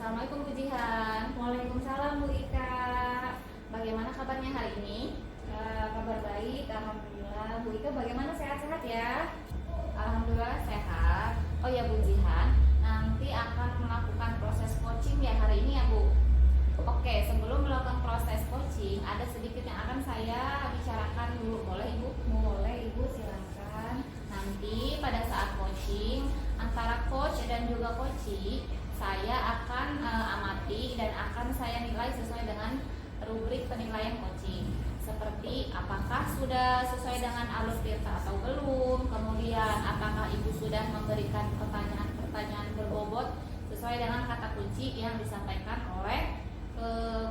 Assalamualaikum Bu Jihan. Waalaikumsalam Bu Ika. Bagaimana kabarnya hari ini? Kabar baik, alhamdulillah. Bu Ika bagaimana, sehat-sehat ya? Alhamdulillah sehat. Oh ya Bu Jihan, nanti akan melakukan proses coaching ya hari ini ya Bu. Oke, sebelum melakukan proses coaching, ada sedikit yang akan saya bicarakan dulu. Boleh Ibu? Boleh Ibu, silakan. Nanti pada saat coaching antara coach dan juga coachee, saya akan amati dan akan saya nilai sesuai dengan rubrik penilaian coaching. Seperti apakah sudah sesuai dengan alur tirta atau belum, kemudian apakah Ibu sudah memberikan pertanyaan-pertanyaan berbobot sesuai dengan kata kunci yang disampaikan oleh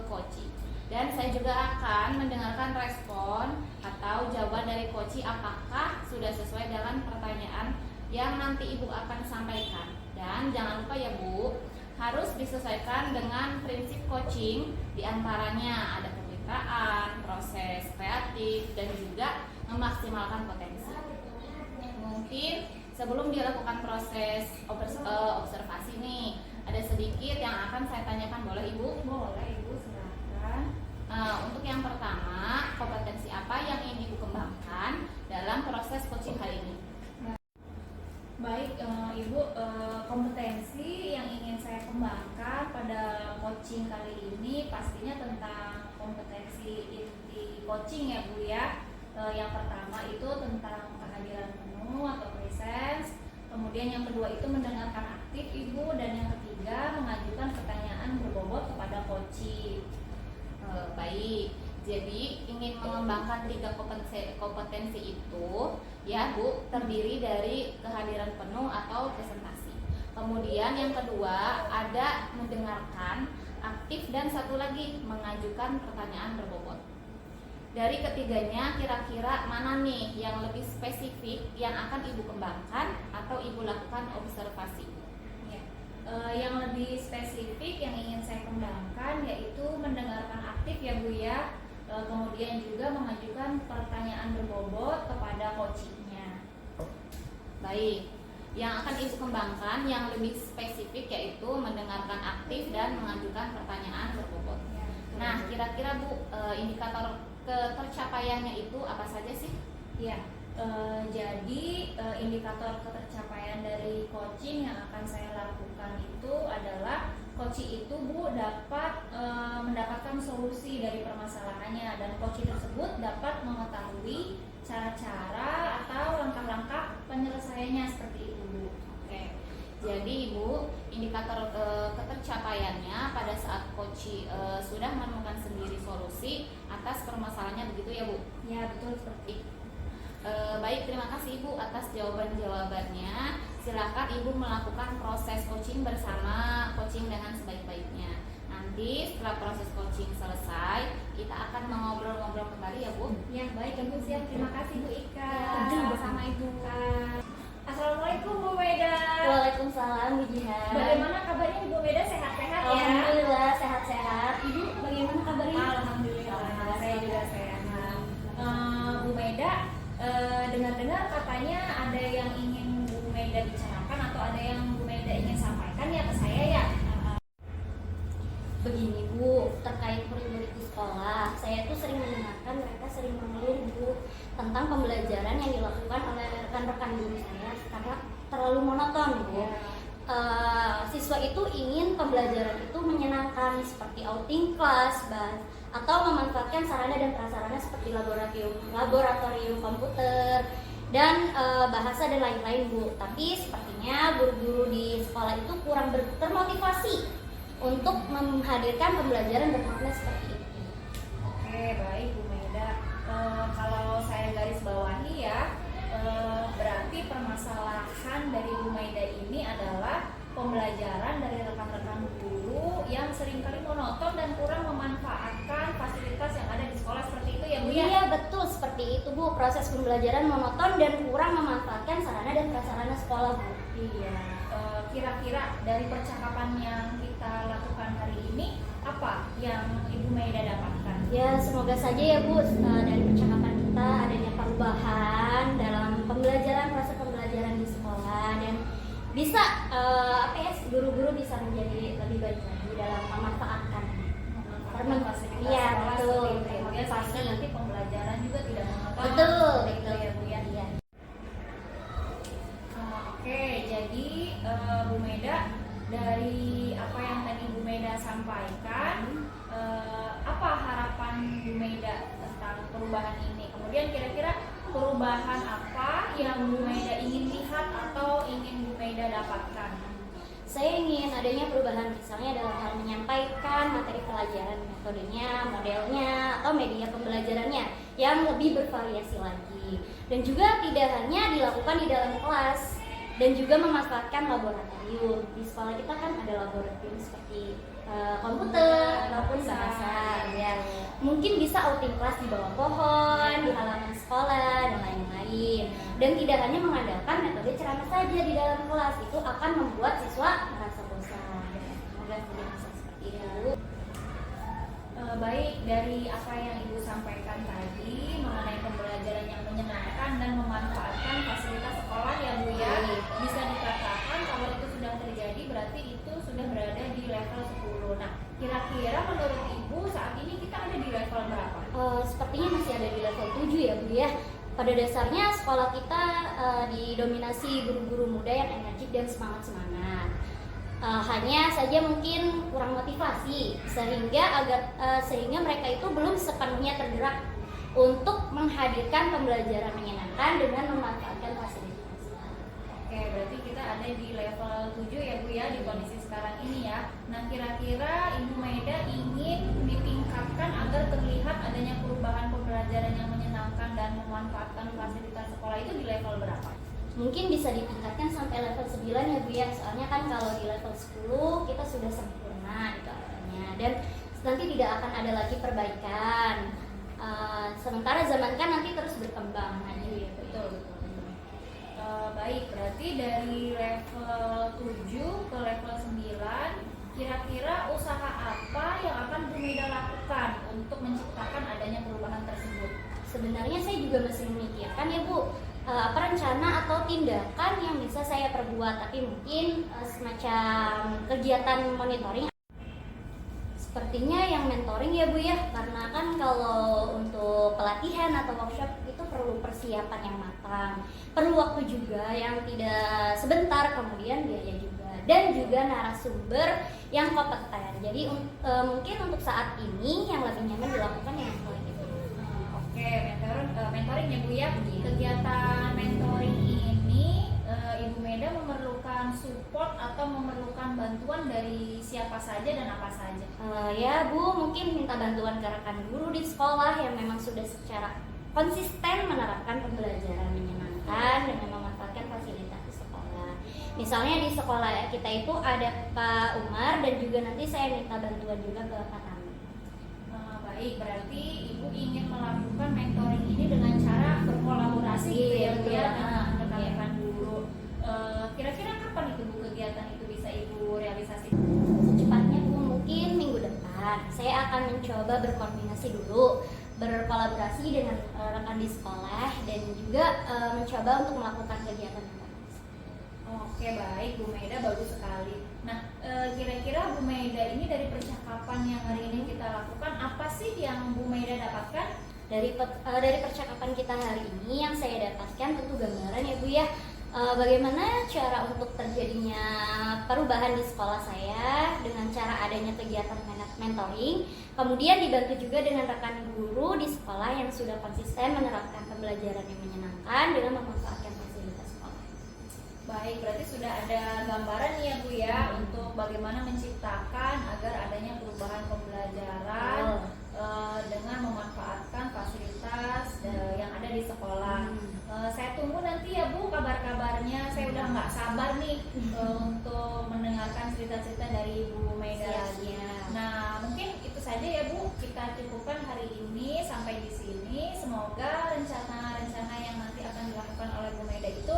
coachee. Dan saya juga akan mendengarkan respon atau jawaban dari coachee apakah sudah sesuai dengan pertanyaan yang nanti Ibu akan sampaikan. Dan jangan lupa ya Bu, harus disesuaikan dengan prinsip coaching, diantaranya ada kemitraan, proses kreatif, dan juga memaksimalkan potensi. Mungkin sebelum dilakukan proses observasi nih, ada sedikit yang akan saya tanyakan, boleh Ibu? Boleh Ibu, silakan. Untuk yang pertama, kompetensi apa yang ingin Ibu kembangkan dalam proses coaching hari ini? Baik Ibu, kompetensi yang ingin saya kembangkan pada coaching kali ini pastinya tentang kompetensi inti coaching ya Bu ya. Yang pertama itu tentang kehadiran penuh atau presence. Kemudian yang kedua itu mendengarkan aktif Ibu, dan yang ketiga mengajukan pertanyaan berbobot kepada coaching. Baik. Jadi ingin mengembangkan 3 kompetensi itu ya Bu, terdiri dari kehadiran penuh atau presentasi. Kemudian yang kedua ada mendengarkan aktif, dan satu lagi mengajukan pertanyaan berbobot. Dari ketiganya kira-kira mana nih yang lebih spesifik yang akan Ibu kembangkan atau Ibu lakukan observasi? Ya. Yang lebih spesifik yang ingin saya kembangkan yaitu mendengarkan aktif ya Bu ya. Kemudian juga mengajukan pertanyaan berbobot kepada coachingnya. Baik, yang akan Ibu kembangkan yang lebih spesifik yaitu mendengarkan aktif dan mengajukan pertanyaan berbobot. Ya, Nah, kira-kira Bu, indikator ketercapaiannya itu apa saja sih? Ya, jadi indikator ketercapaian dari coaching yang akan saya lakukan itu adalah coaching itu Bu dapat mendapatkan solusi dari permasalahannya, dan coaching tersebut dapat mengetahui cara-cara atau langkah-langkah penyelesaiannya seperti itu Bu. Oke. Jadi Ibu, indikator ketercapaiannya pada saat coaching sudah menemukan sendiri solusi atas permasalahannya, begitu ya Bu? Ya, betul seperti itu. Baik, terima kasih Ibu atas jawaban-jawabannya. Silakan Ibu melakukan proses coaching bersama coaching dengan sebaik-baiknya. Nanti setelah proses coaching selesai, kita akan mengobrol-ngobrol kembali ya Bu. Ya, baik Ibu, siap. Terima kasih Bu Ika. Sama-sama Ibu. Assalamualaikum Bu Meda. Waalaikumsalam Bu Jihan. Bagaimana kabarnya Bu Meda, sehat-sehat ya? Alhamdulillah sehat-sehat. Ibu bagaimana kabarnya? Alhamdulillah, saya juga sehat. Bu Meda, dengar-dengar katanya ada yang ingin Bu Meda bicarakan atau ada yang Bu Meda ingin sampaikan ya ke saya ya? Begini Bu, terkait murid-murid di sekolah, saya tuh sering mendengarkan mereka sering mengeluh Bu tentang pembelajaran yang dilakukan oleh rekan-rekan guru saya karena terlalu monoton Bu. Siswa itu ingin pembelajaran itu menyenangkan seperti outing kelas, atau memanfaatkan sarana dan prasarana seperti laboratorium komputer dan bahasa dan lain-lain Bu. Tapi sepertinya guru-guru di sekolah itu kurang termotivasi untuk menghadirkan pembelajaran bermakna seperti itu. Oke, baik Bu Meda. Kalau saya garis bawahi ya, berarti permasalahan dari Bu Meda ini adalah pembelajaran dari rekan-rekan guru yang seringkali monoton dan kurang memanfaatkan fasilitas yang ada di sekolah, seperti itu ya Bu ya? Iya betul seperti itu Bu, proses pembelajaran monoton dan kurang memanfaatkan sarana dan prasarana sekolah Bu. Iya. Kira-kira dari percakapan yang kita lakukan hari ini, apa yang Ibu Maida dapatkan? Ya semoga saja ya Bu, dari percakapan kita adanya perubahan dalam proses pembelajaran di sekolah, dan bisa guru-guru bisa menjadi lebih baik lagi dalam memanfaatkan. fasilitas Iya, sekolah betul. seperti itu ya, Pasti. sehingga nanti pembelajaran juga tidak monoton. Betul, Gitu ya Bu ya. Iya. Oke, jadi Bu Meda, dari apa yang tadi Bu Meda sampaikan, apa harapan Bu Meda tentang perubahan ini? Kemudian kira-kira perubahan apa yang Bu Meda ingin lihat atau ingin Bu Meda dapatkan? Saya ingin adanya perubahan misalnya dalam hal menyampaikan materi pelajaran, metodenya, modelnya, atau media pembelajarannya yang lebih bervariasi lagi. Dan juga tidak hanya dilakukan di dalam kelas, dan juga memanfaatkan laboratorium. Di sekolah kita kan ada laboratorium seperti komputer maupun bahasa. Ya. Mungkin bisa outing kelas di bawah pohon, di halaman sekolah, dan lain-lain. Dan tidak hanya mengandalkan metode ceramah saja di dalam kelas, itu akan membuat siswa merasa bosan. Semoga tidak bisa seperti itu. Baik, dari apa yang Ibu sampaikan tadi mengenai pembelajaran yang menyenangkan dan memanfaatkan fasilitas sekolah ya Bu ya, bisa dikatakan kalau itu sudah terjadi berarti itu sudah berada di level 10. Nah, kira-kira menurut Ibu saat ini kita ada di level berapa? Sepertinya masih ada di level 7 ya Bu ya. Pada dasarnya sekolah kita didominasi guru-guru muda yang energik dan semangat-semangat. Hanya saja mungkin kurang motivasi sehingga mereka itu belum sepenuhnya tergerak untuk menghadirkan pembelajaran menyenangkan dengan memanfaatkan fasilitas. Oke, berarti kita ada di level 7 ya Bu ya di kondisi sekarang ini ya. Nah, kira-kira Ibu Meda ingin ditingkatkan agar terlihat adanya perubahan pembelajaran yang menyenangkan dan memanfaatkan fasilitas sekolah itu di level berapa? Mungkin bisa ditingkatkan sampai level 9 ya Bu ya. Soalnya kan kalau di level 10 kita sudah sempurna itu artinya. Dan nanti tidak akan ada lagi perbaikan. Sementara zaman kan nanti terus berkembang. Nah, ya, Betul. Baik, berarti dari level 7 ke level 9 kira-kira usaha apa yang akan Bu Meda lakukan untuk menciptakan adanya perubahan tersebut? Sebenarnya saya juga masih memikirkan ya Bu, apa rencana atau tindakan yang bisa saya perbuat, tapi mungkin semacam kegiatan monitoring. Sepertinya yang mentoring ya Bu ya, karena kan kalau untuk pelatihan atau workshop itu perlu persiapan yang matang, perlu waktu juga yang tidak sebentar, kemudian biaya juga, dan juga narasumber yang kompeten. Jadi mungkin untuk saat ini yang lebih nyaman dilakukan yang mentoring itu. Oke, mentoring ya Bu ya. Kegiatan mentoring ini Ibu Meda memerlukan support atau memerlukan bantuan dari siapa saja dan apa saja? Ya Bu, mungkin minta bantuan ke rekan guru di sekolah yang memang sudah secara konsisten menerapkan pembelajaran menyenangkan dengan memanfaatkan fasilitas di sekolah. Misalnya di sekolah kita itu ada Pak Umar, dan juga nanti saya minta bantuan juga ke Pak Tami. Baik, berarti Ibu ingin melakukan mentoring ini dengan cara berkolaborasi gitu ya Bu ya, dengan rekan-rekan guru. Kira-kira kapan itu Bu kegiatan itu bisa Ibu realisasi? Secepatnya Bu, mungkin minggu depan. Saya akan mencoba berkoordinasi dulu, berkolaborasi dengan rekan di sekolah, dan juga mencoba untuk melakukan kegiatan. Oke, baik Bu Meda, bagus sekali. Nah, kira-kira Bu Meda ini dari percakapan yang hari ini kita lakukan, apa sih yang Bu Meda dapatkan? Dari percakapan kita hari ini yang saya dapatkan tentu gambaran ya Bu ya, bagaimana cara untuk terjadinya perubahan di sekolah saya dengan cara adanya kegiatan mentoring, kemudian dibantu juga dengan rekan guru di sekolah yang sudah konsisten menerapkan pembelajaran yang menyenangkan dengan memanfaatkan fasilitas sekolah. Baik, berarti sudah ada gambaran nih ya Bu ya untuk bagaimana menciptakan agar adanya perubahan pembelajaran dengan memanfaatkan fasilitas yang ada di sekolah. Saya tunggu nanti ya Bu kabar-kabarnya. Saya udah nggak sabar nih untuk mendengarkan cerita-cerita dari Bu Meda lagi. Nah, mungkin itu saja ya Bu, kita cukupkan hari ini sampai di sini. Semoga rencana-rencana yang nanti akan dilakukan oleh Bu Meda itu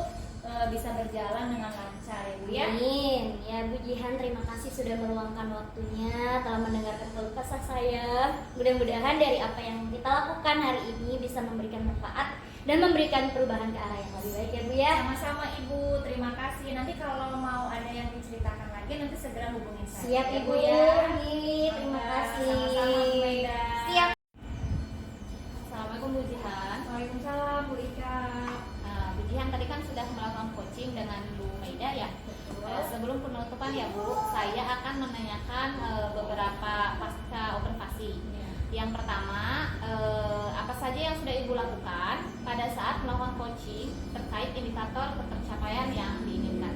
bisa berjalan dengan lancar ya Bu ya. Amin. Ya Bu Jihan, terima kasih sudah meluangkan waktunya, telah mendengarkan keluh kesah saya. Mudah-mudahan dari apa yang kita lakukan hari ini bisa memberikan manfaat dan memberikan perubahan ke arah yang lebih baik ya Bu ya. Sama-sama Ibu, terima kasih. Nanti kalau mau ada yang diceritakan lagi lagi nanti segera hubungin saya. Siap Ya, Ibu. ya. Terima kasih. Sama-sama Bu Maida. Siap. Assalamualaikum Bu Jihan. Waalaikumsalam Bu Ika. Bu Jihan tadi kan sudah melakukan coaching dengan Bu Maida ya. Sebelum penutupan ya Bu, saya akan menanyakan beberapa pasca observasi. Yang pertama, apa saja yang sudah Ibu lakukan pada saat melakukan coaching terkait indikator ketercapaian yang diinginkan?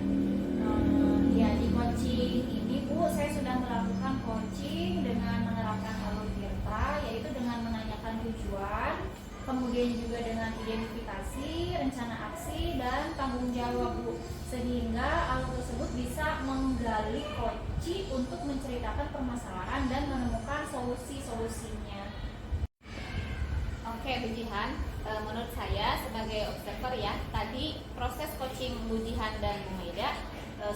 Ya, di coaching ini Bu, saya sudah melakukan coaching dengan menerapkan alur Tirta, yaitu dengan menanyakan tujuan, kemudian juga dengan identifikasi, rencana aksi, dan tanggung jawab Bu, sehingga alur tersebut bisa menggali coaching untuk menceritakan permasalahan dan menemukan solusi-solusinya. Oke Bu Jihan, menurut saya sebagai observer ya, tadi proses coaching Bu Jihan dan Bu Maida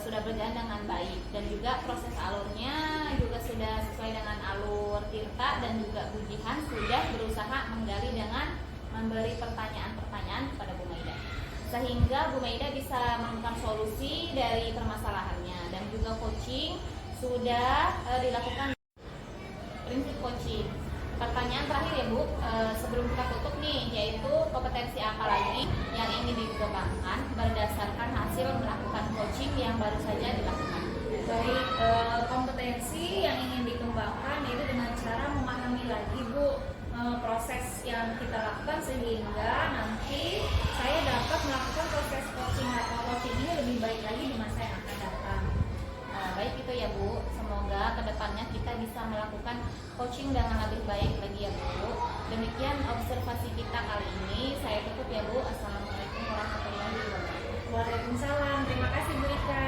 sudah berjalan dengan baik, dan juga proses alurnya juga sudah sesuai dengan alur Tirta, dan juga Bu Jihan sudah berusaha menggali dengan memberi pertanyaan-pertanyaan kepada Bu Maida, sehingga Bu Maida bisa menemukan solusi dari permasalahannya, dan juga coaching sudah dilakukan. Prinsip coaching. Pertanyaan terakhir ya Bu, sebelum kita tutup nih, yaitu kompetensi apa lagi yang ingin dikembangkan berdasarkan hasil melakukan coaching yang baru saja dilakukan? Baik, kompetensi yang ingin dikembangkan yaitu dengan cara memahami lagi Bu proses yang kita lakukan, sehingga nanti saya dapat melakukan proses coaching atau coaching ini lebih baik lagi di masa yang akan datang. Baik itu ya Bu, semoga kedepannya kita bisa melakukan coaching dengan lebih baik lagi ya Bu. Demikian observasi kita kali ini, saya tutup ya Bu. Assalamualaikum warahmatullahi wabarakatuh. Waalaikumsalam, terima kasih Bu Rika.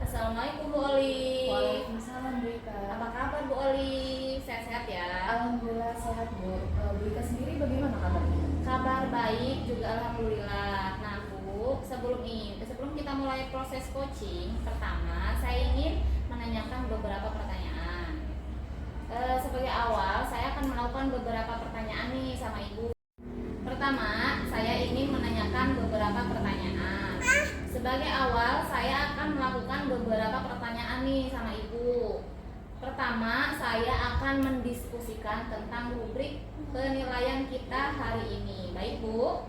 Assalamualaikum Bu Oli. Waalaikumsalam Bu Ika. Apa kabar Bu Oli? Sehat-sehat ya? Alhamdulillah sehat Bu. Bu Ika sendiri bagaimana kabarnya? Kabar baik juga alhamdulillah. Nah Bu, sebelum kita mulai proses coaching, pertama saya ingin menanyakan beberapa pertanyaan. Sebagai awal, saya akan melakukan beberapa pertanyaan nih sama Ibu. Pertama, saya ingin menanyakan beberapa pertanyaan. Sebagai awal, saya akan melakukan beberapa pertanyaan nih sama Ibu. Pertama, saya akan mendiskusikan tentang rubrik penilaian kita hari ini. Baik Bu,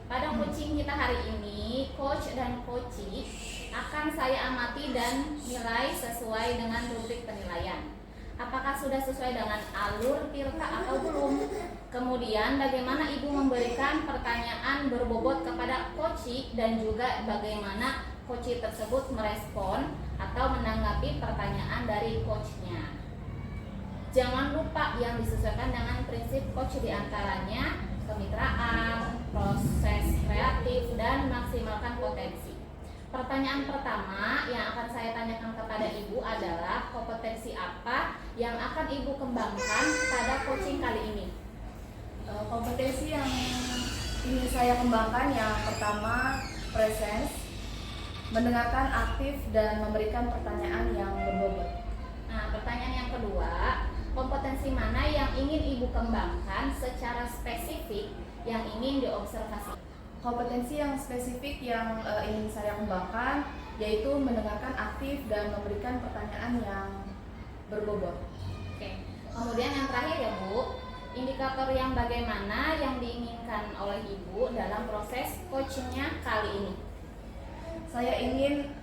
pada coaching kita hari ini, coach dan coachee akan saya amati dan nilai sesuai dengan rubrik penilaian. Apakah sudah sesuai dengan alur Tirta atau belum? Kemudian bagaimana Ibu memberikan pertanyaan berbobot kepada coachee, dan juga bagaimana coachee tersebut merespon atau menanggapi pertanyaan dari coachnya. Jangan lupa yang disesuaikan dengan prinsip coach, diantaranya kemitraan, proses kreatif, dan maksimalkan potensi. Pertanyaan pertama yang akan saya tanyakan kepada Ibu adalah kompetensi apa yang akan Ibu kembangkan pada coaching kali ini? Kompetensi yang ingin saya kembangkan yang pertama presence, mendengarkan aktif dan memberikan pertanyaan yang berbobot. Nah, pertanyaan yang kedua, kompetensi mana yang ingin Ibu kembangkan secara spesifik yang ingin diobservasi? Kompetensi yang spesifik yang ingin saya kembangkan yaitu mendengarkan aktif dan memberikan pertanyaan yang berbobot. Oke. Kemudian yang terakhir ya Bu, indikator yang bagaimana yang diinginkan oleh Ibu dalam proses coachingnya kali ini? Saya ingin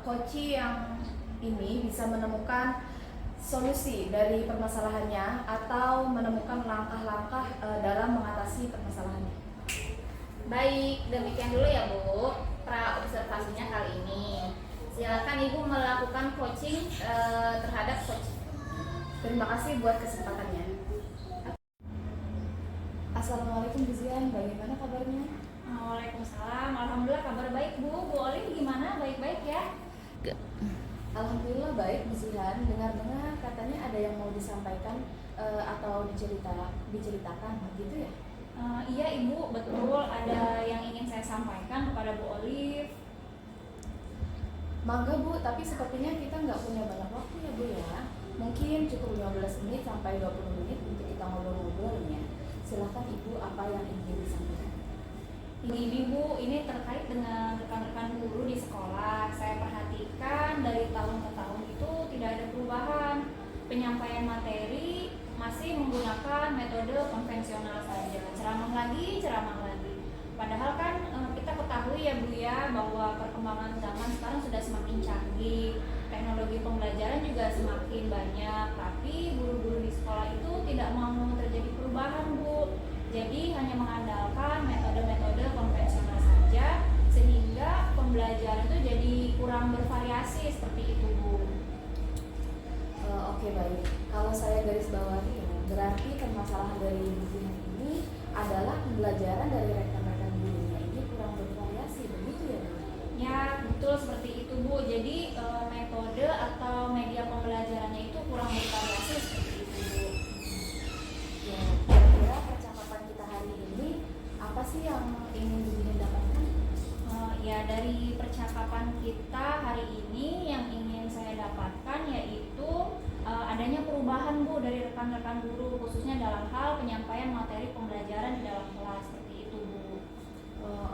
coachee yang ini bisa menemukan solusi dari permasalahannya atau menemukan langkah-langkah dalam mengatasi permasalahannya. Baik, demikian dulu ya Bu pra observasinya kali ini. Silakan Ibu melakukan coaching terhadap coaching. Terima kasih buat kesempatannya. Assalamualaikum Bu Zian, bagaimana kabarnya? Waalaikumsalam, alhamdulillah kabar baik Bu. Bu Oli gimana? Baik-baik ya? Alhamdulillah baik Bu Zian. Dengar-dengar katanya ada yang mau disampaikan atau diceritakan gitu ya? Iya Ibu, betul, ada yang ingin saya sampaikan kepada Bu Olive. Mangga Bu, tapi sepertinya kita nggak punya banyak waktu ya Bu ya. Mungkin cukup 15 menit sampai 20 menit untuk kita ngobrol-ngobrol nih ya. Silakan Ibu, apa yang ingin disampaikan? Ini Bu, ini terkait dengan rekan-rekan guru di sekolah. Saya perhatikan dari tahun ke tahun itu tidak ada perubahan. Penyampaian materi masih menggunakan metode konvensional saja. Ceramah lagi, ceramah lagi. Padahal kan kita ketahui ya Bu ya, bahwa perkembangan zaman sekarang sudah semakin canggih. Teknologi pembelajaran juga semakin banyak. Tapi guru-guru di sekolah itu tidak mau terjadi perubahan Bu. Jadi hanya mengandalkan metode-metode konvensional saja, sehingga pembelajaran itu jadi kurang bervariasi seperti itu Bu. Oke, baik. Kalau saya garis bawahi ya, berarti permasalahan dari bimbingan ini adalah pembelajaran dari rekan-rekan gurunya ini kurang bervariasi, begitu ya Bu? Ya, betul seperti itu Bu. Jadi metode atau media pembelajarannya itu kurang bervariasi seperti itu Bu. Ya, kira-kira percakapan kita hari ini apa sih yang ingin bimbingan dapatkan? Ya, dari percakapan kita hari ini yang ingin saya dapatkan yaitu adanya perubahan Bu dari rekan-rekan guru, khususnya dalam hal penyampaian materi pembelajaran di dalam kelas seperti itu Bu.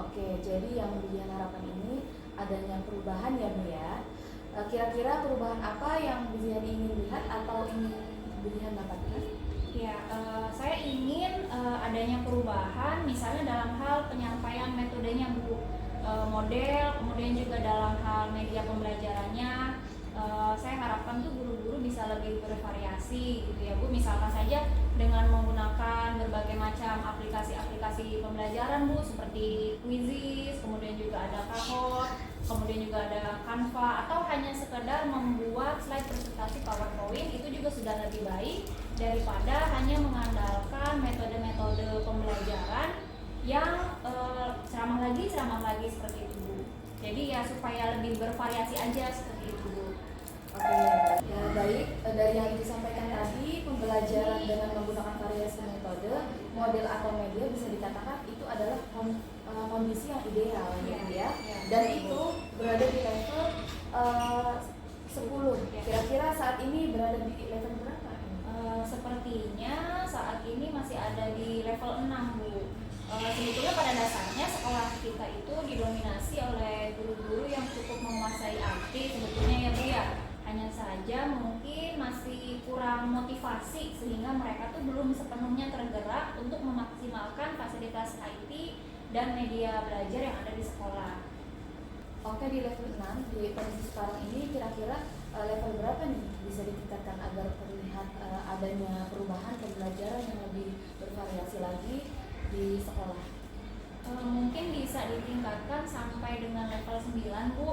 Oke, jadi yang bimbingan harapan ini adanya perubahan ya Bu ya. Kira-kira perubahan apa yang bimbingan ingin lihat atau ingin bimbingan dapatkan? Ya, saya ingin adanya perubahan, misalnya dalam hal penyampaian metodenya Bu, model, kemudian juga dalam hal media pembelajarannya. Saya harapkan tuh guru-guru bisa lebih bervariasi gitu ya Bu. Misalkan saja dengan menggunakan berbagai macam aplikasi-aplikasi pembelajaran Bu, seperti Quizizz, kemudian juga ada Kahoot, kemudian juga ada Canva, atau hanya sekedar membuat slide presentasi PowerPoint, itu juga sudah lebih baik daripada hanya mengandalkan metode-metode pembelajaran yang ceramah lagi seperti itu Bu. Jadi ya supaya lebih bervariasi aja seperti itu Bu. Oke, ya baik. Dari yang disampaikan tadi, pembelajaran dengan menggunakan variasi metode, model atau media bisa dikatakan itu adalah kondisi yang ideal gitu ya. Dan itu berada di level 10. Kira-kira saat ini berada di level berapa? Sepertinya saat ini masih ada di level 6 Bu. Sebetulnya pada dasarnya sekolah kita itu didominasi oleh guru-guru yang cukup menguasai IT sebetulnya ya Bu ya. Hanya saja mungkin masih kurang motivasi sehingga mereka tuh belum sepenuhnya tergerak untuk memaksimalkan fasilitas IT dan media belajar yang ada di sekolah. Oke, di level 6, di kondisi sekarang ini kira-kira level berapa nih bisa ditingkatkan agar terlihat adanya perubahan pembelajaran yang lebih bervariasi lagi di sekolah? Mungkin bisa ditingkatkan sampai dengan level 9 Bu.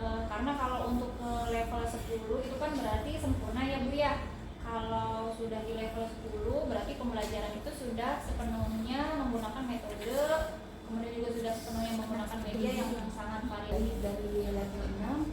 Karena kalau untuk ke level 10 itu kan berarti sempurna ya Bu ya. Kalau sudah di level 10 berarti pembelajaran itu sudah sepenuhnya menggunakan metode, kemudian juga sudah sepenuhnya menggunakan media yang sangat variatif. Dari level 6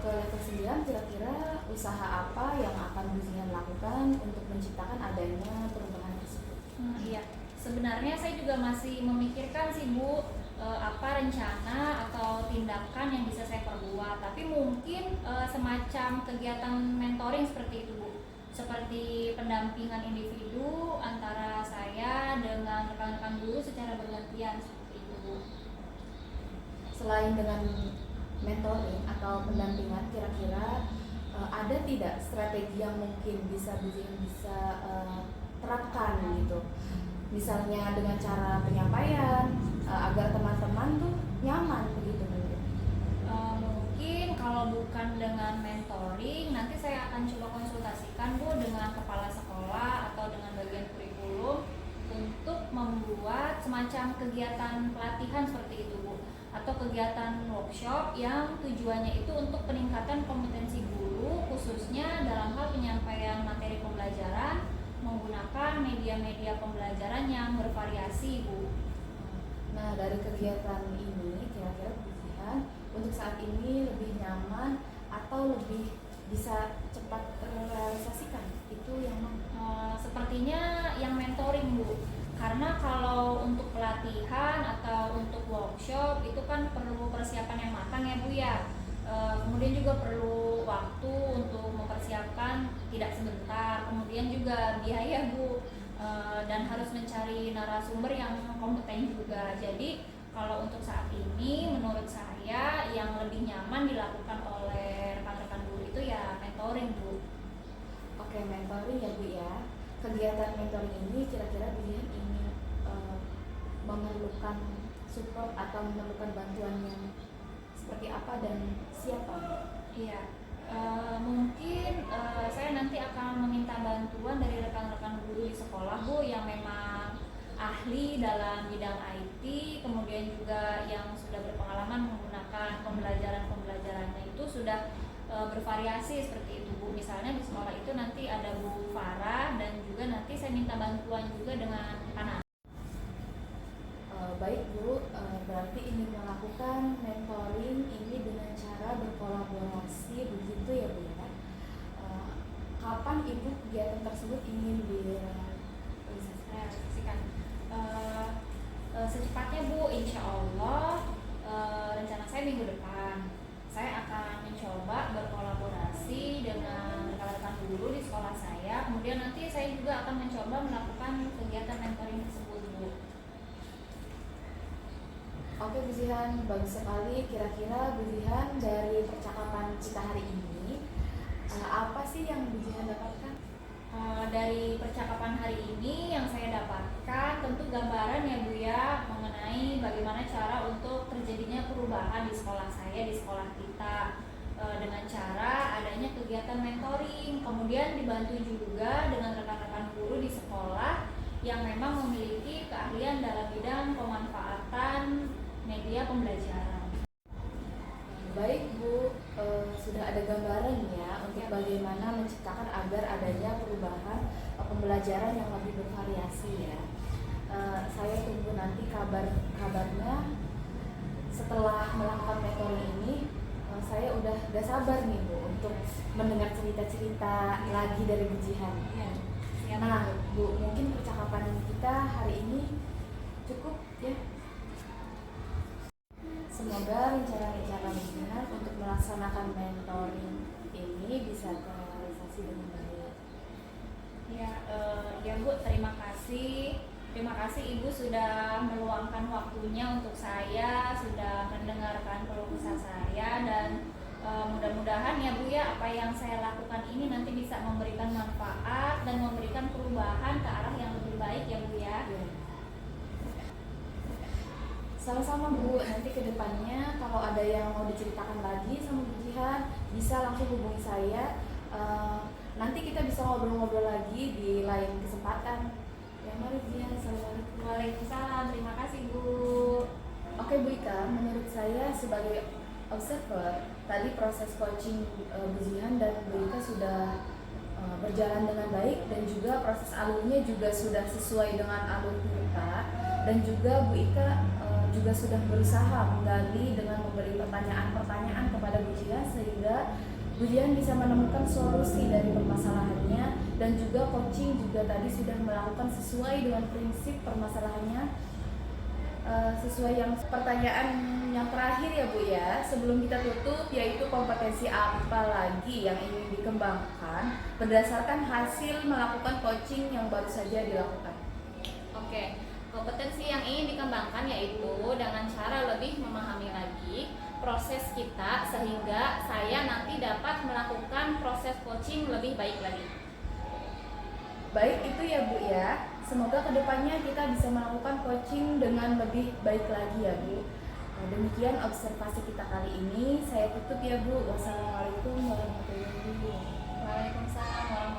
ke level 9, kira-kira usaha apa yang akan bimbingan lakukan untuk menciptakan adanya perubahan tersebut? Iya, sebenarnya saya juga masih memikirkan sih Bu, apa rencana atau tindakan yang bisa saya perbuat. Tapi mungkin semacam kegiatan mentoring seperti itu Bu, seperti pendampingan individu antara saya dengan rekan-rekan guru secara bergantian seperti itu Bu. Selain dengan mentoring atau pendampingan, kira-kira ada tidak strategi yang mungkin bisa terapkan gitu? Misalnya dengan cara penyampaian agar teman-teman tuh nyaman begitu mungkin. Mungkin kalau bukan dengan mentoring, nanti saya akan coba konsultasikan Bu dengan kepala sekolah atau dengan bagian kurikulum untuk membuat semacam kegiatan pelatihan seperti itu Bu, atau kegiatan workshop yang tujuannya itu untuk peningkatan kompetensi guru khususnya dalam hal penyampaian materi pembelajaran menggunakan media-media pembelajaran yang bervariasi Bu. Nah, dari kegiatan ini kira-kira bimbingan untuk saat ini lebih nyaman atau lebih bisa cepat terrealisasikan, itu yang mana? Sepertinya yang mentoring Bu, karena kalau untuk pelatihan atau untuk workshop itu kan perlu persiapan yang matang ya Bu ya. Kemudian juga perlu waktu untuk mempersiapkan tidak sebentar, kemudian juga biaya Bu. dan harus mencari narasumber yang kompeten juga. Jadi kalau untuk saat ini menurut saya yang lebih nyaman dilakukan oleh rekan-rekan guru itu ya mentoring, Bu. Oke, mentoring ya Bu ya. Kegiatan mentoring ini kira-kira Budian ingin memerlukan support atau memerlukan bantuan yang seperti apa dan siapa? Iya, mungkin saya nanti akan meminta bantuan dari rekan-rekan guru di sekolah, Bu, yang memang ahli dalam bidang IT, kemudian juga yang sudah berpengalaman menggunakan pembelajarannya itu sudah bervariasi seperti itu, Bu. Misalnya di sekolah itu nanti ada Bu Farah, dan juga nanti saya minta bantuan juga dengan anak. Baik Bu, berarti ingin melakukan mentoring ini dengan cara berkolaborasi begitu ya Bu ya. Kapan Ibu kegiatan tersebut ingin Realisasikan? Secepatnya Bu, insya Allah rencana saya minggu depan saya akan mencoba berkolaborasi dengan rekan-rekan guru di sekolah saya. Kemudian nanti saya juga akan mencoba melakukan kegiatan mentoring tersebut, Bu. Oke Bu Zihan, bagus sekali. Kira-kira Bu Zihan dari percakapan kita hari ini apa sih yang Bu Zihan dapatkan? Dari percakapan hari ini yang saya dapatkan tentu gambaran ya Bu ya mengenai bagaimana cara untuk terjadinya perubahan di sekolah saya, di sekolah kita, dengan cara adanya kegiatan mentoring, kemudian dibantu juga dengan rekan-rekan guru di sekolah yang memang memiliki keahlian dalam bidang pemanfaatan media pembelajaran. Baik Bu, sudah ada gambaran ya untuk bagaimana menciptakan agar adanya perubahan pembelajaran yang lebih bervariasi ya. Saya tunggu nanti kabarnya setelah melakukan mentoring ini. Saya udah gak sabar nih Bu untuk mendengar cerita-cerita lagi dari Bu Jihan. Nah Bu, mungkin percakapan kita hari ini cukup ya. Semoga rencana-rencana Bu Jihan untuk melaksanakan mentoring ini bisa terrealisasi dengan baik. Ya Bu, terima kasih. Terima kasih Ibu sudah meluangkan waktunya untuk saya, sudah mendengarkan keluh kesah saya, dan mudah-mudahan ya Bu ya apa yang saya lakukan ini nanti bisa memberikan manfaat dan memberikan perubahan ke arah yang lebih baik ya Bu ya. Sama-sama Bu, nanti ke depannya kalau ada yang mau diceritakan lagi sama Bu Jihan bisa langsung hubungi saya. Nanti kita bisa ngobrol-ngobrol lagi di lain kesempatan. Ya mari Bu Jihan, assalamualaikum. Waalaikumsalam, terima kasih Bu. Oke Bu Ika, menurut saya sebagai observer tadi proses coaching Bu Jihan dan Bu Ika sudah berjalan dengan baik, dan juga proses alurnya juga sudah sesuai dengan alur kita, dan juga Bu Ika juga sudah berusaha menggali dengan memberi pertanyaan-pertanyaan kepada Bu Jihan sehingga Bu Jihan bisa menemukan solusi dari permasalahannya, dan juga coaching juga tadi sudah melakukan sesuai dengan prinsip permasalahannya, sesuai yang pertanyaan yang terakhir ya Bu ya sebelum kita tutup, yaitu kompetensi apa lagi yang ingin dikembangkan berdasarkan hasil melakukan coaching yang baru saja dilakukan. Oke, kompetensi yang ingin dikembangkan yaitu dengan cara lebih memahami lagi proses kita sehingga saya nanti dapat melakukan proses coaching lebih baik lagi. Baik itu ya Bu ya. Semoga kedepannya kita bisa melakukan coaching dengan lebih baik lagi ya Bu. Demikian observasi kita kali ini. Saya tutup ya Bu. Wassalamualaikum warahmatullahi wabarakatuh. Waalaikumsalam warahmatullahi wabarakatuh.